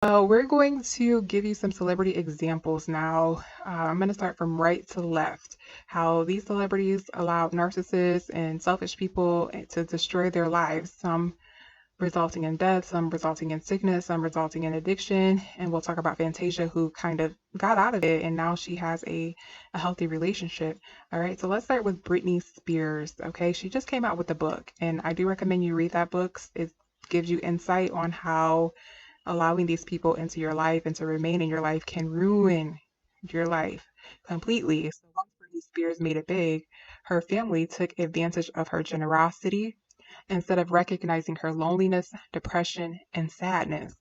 We're going to give you some celebrity examples now. I'm going to start from right to left. How these celebrities allowed narcissists and selfish people to destroy their lives, some resulting in death, some resulting in sickness, some resulting in addiction. And we'll talk about Fantasia, who kind of got out of it and now she has a healthy relationship. All right, so let's start with Britney Spears. Okay, she just came out with a book, and I do recommend you read that book. It gives you insight on how allowing these people into your life and to remain in your life can ruin your life completely. So once Britney Spears made it big, her family took advantage of her generosity instead of recognizing her loneliness, depression, and sadness.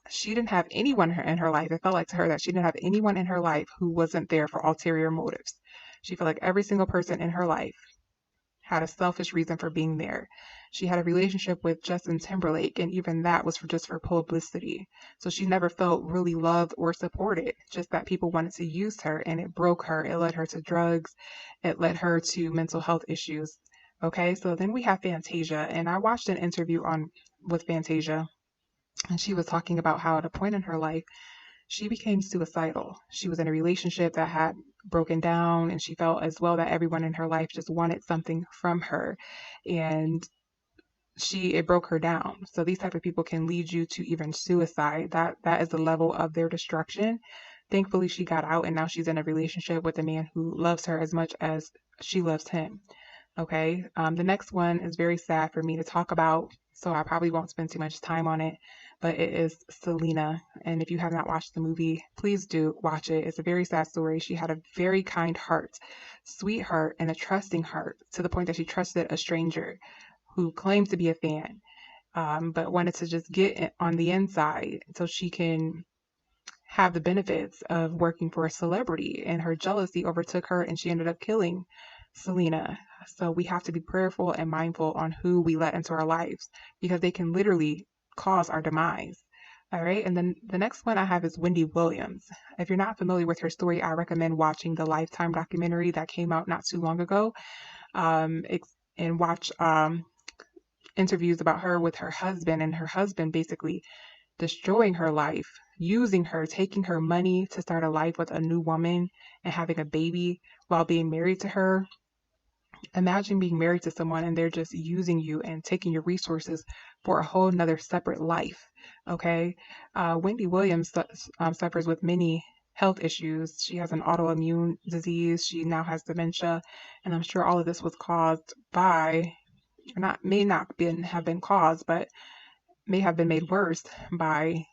She didn't have anyone in her life. It felt like to her that she didn't have anyone in her life who wasn't there for ulterior motives. She felt like every single person in her life had a selfish reason for being there. She had a relationship with Justin Timberlake, and even that was just for publicity. So she never felt really loved or supported, just that people wanted to use her, and it broke her. It led her to drugs, it led her to mental health issues. Okay, so then we have Fantasia, and I watched an interview on with Fantasia, and she was talking about how at a point in her life she became suicidal. She was in a relationship that had broken down, and she felt as well that everyone in her life just wanted something from her. And it broke her down. So these type of people can lead you to even suicide. That is the level of their destruction. Thankfully she got out and now she's in a relationship with a man who loves her as much as she loves him. Okay. The next one is very sad for me to talk about, so I probably won't spend too much time on it, but it is Selena. And if you have not watched the movie, please do watch it. It's a very sad story. She had a very kind heart, sweet heart, and a trusting heart to the point that she trusted a stranger who claimed to be a fan, but wanted to just get on the inside so she can have the benefits of working for a celebrity, and her jealousy overtook her and she ended up killing Selena. So we have to be prayerful and mindful on who we let into our lives because they can literally cause our demise. All right, and then the next one I have is Wendy Williams. If you're not familiar with her story, I recommend watching the Lifetime documentary that came out not too long ago, and watch interviews about her with her husband, and her husband basically destroying her life, using her, taking her money to start a life with a new woman and having a baby while being married to her. Imagine being married to someone and they're just using you and taking your resources for a whole nother separate life. Okay. Wendy Williams suffers with many health issues. She has an autoimmune disease. She now has dementia. And I'm sure all of this was caused by, or not, may not have been caused, but may have been made worse by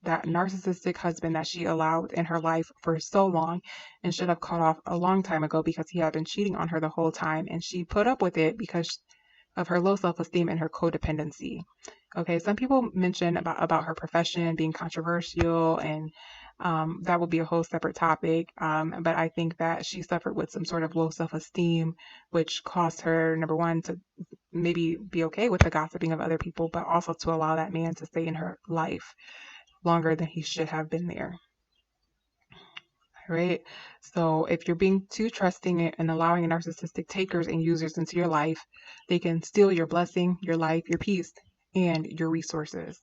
that narcissistic husband that she allowed in her life for so long and should have cut off a long time ago because he had been cheating on her the whole time. And she put up with it because of her low self-esteem and her codependency. Okay, some people mention about her profession being controversial, and that will be a whole separate topic. But I think that she suffered with some sort of low self-esteem, which caused her, number one, to maybe be okay with the gossiping of other people, but also to allow that man to stay in her life longer than he should have been there. Right? So if you're being too trusting and allowing narcissistic takers and users into your life, they can steal your blessing, your life, your peace, and your resources.